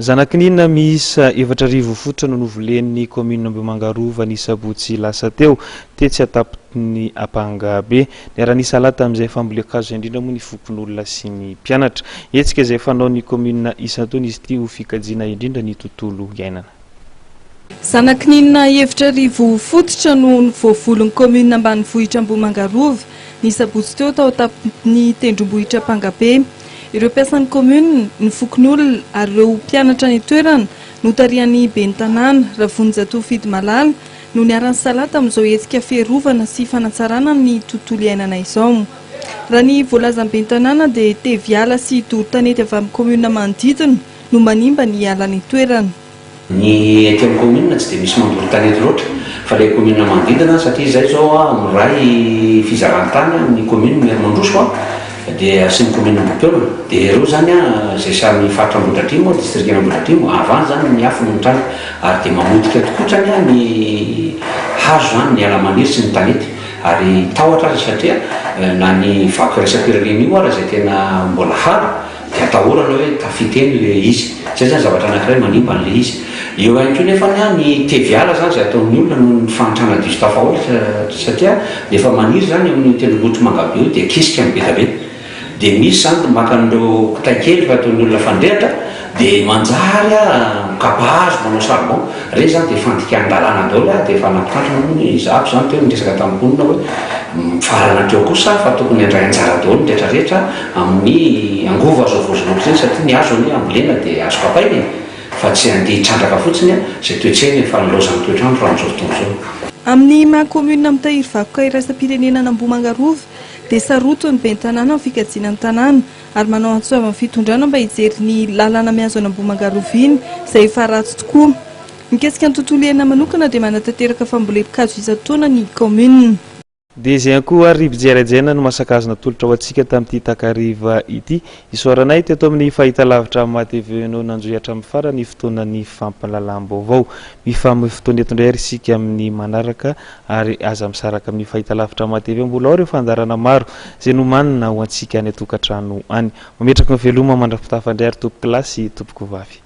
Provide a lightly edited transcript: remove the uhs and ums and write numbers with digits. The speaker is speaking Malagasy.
Zana-kininina miisa efatra arivo fototra no novolen'ny Kaominina Ambohimanga Rova ny Sabotsy lasa teo tetsy an-tampon'Ampangabe Ampangabe raha nisy alata amin'izay fambolekazo indrindra moa ny fokonolona sy ny mpianatra. Hetsika izay fanaon'ny Kaominina isan-taona izy ity ho fikajiana indrindra ny tontolo iainana. Zana-kininina efatra arivo fototra no voavolon'ny Kaominina ambanivohitra Ambohimanga Rova ny Sabotsy teo tao an-tampon'ny tendrombohitra Ampangabe. Ireo mpiasan'ny commune ny fokonolona ary ireo mpianatra ny toerana no tarihan'ny ben'ny tanàna Ravonjatovo Fidy Malala no niaran'ny salata amin'izao hetsika fiarovana sy fanatsarana ny tontolo iainana izao. Raha ny voalazan'ny ben'ny tanàna dia teviala sy doro-tanety avy amin'ny commune manodidina no manimba ny ala ny toerana. Ny ety amin'ny commune tsy dia misy mandoro-tanety loatra fa ilay commune manodidina satria izay zao miray fizaran-tany amin'ny commune Mandroso dia asin'ny commune Ambohimanga dia ireo zany izay samy faritra Ambohidratrimo district Ambohidratrimo avany zany ny afo ny trano ary dia mamodika tokoa zany ny hazo zany ny ala maniry sy ny tanety ary tahotra azy satria na ny vaky resam-pirenena io ary izay tena mbola hara dia atahorana hoe tafiteny ilay izy zay zany zavatra anankiray manimba an'ilay izy. Eo ihany koa nefa ny teviala zany izay ataon'ny olona no fanitrana diso tafahoatra satria efa maniry zany amin'ny tendrombohitra Mangabe io dia kisika ny be dia be. Dia misy zany maka an'ireo kitay kely fa ataon'ny olona fandrehatra dia manjary kabahazo manao charbon ireny zany dia fandikan-dalàna daholo dia efa nampitandrina moa ny zabo zany teo niresaka tamponina hoe farana teo kosa fa tokony handray anjara daholo ny rehetrarehetra amin'ny angova azo voazonoko zany satria ny azo ny ambolena dia azo kapaina fa tsy handeha hitrandraka fotsiny izay toetreny fa nilozan'ny toetrandro raha amin'izao fotoana izao. Amin'ny maha-commune mitahiry vakoka iraisam-pirenena Ambohimanga Rova dia sarotony ben'ny tanàna amin'ny fikajiana ny tanàna ary manao antsoavana fitondrana mba hijery ny lalàna mihazo any Ambohimanga Rova iny izay efa ratsy tokoa. Mikasika ny tontolo iainana manokana dia manatanteraka fambolem-kazo isan-taona ny commune. Dia izay koa ribo-jerajaina no masakazona tolotra ho antsika tamin'ity takariva ity. Isoranay teto amin'ny fahitalavitra matv no nanjoy hatramin'ny farany fotoanan'ny fampahalalam-baovao. Fotoana eto indray ary isika amin'ny manaraka ary aza misaraka amin'ny fahitalavitra matv mbola ao ireo fandarana maro izay no manana ho antsika any an-tokantrano any. Mametraka ny veloma mandrapitafandray ary tompo kilasy tompoko vavy.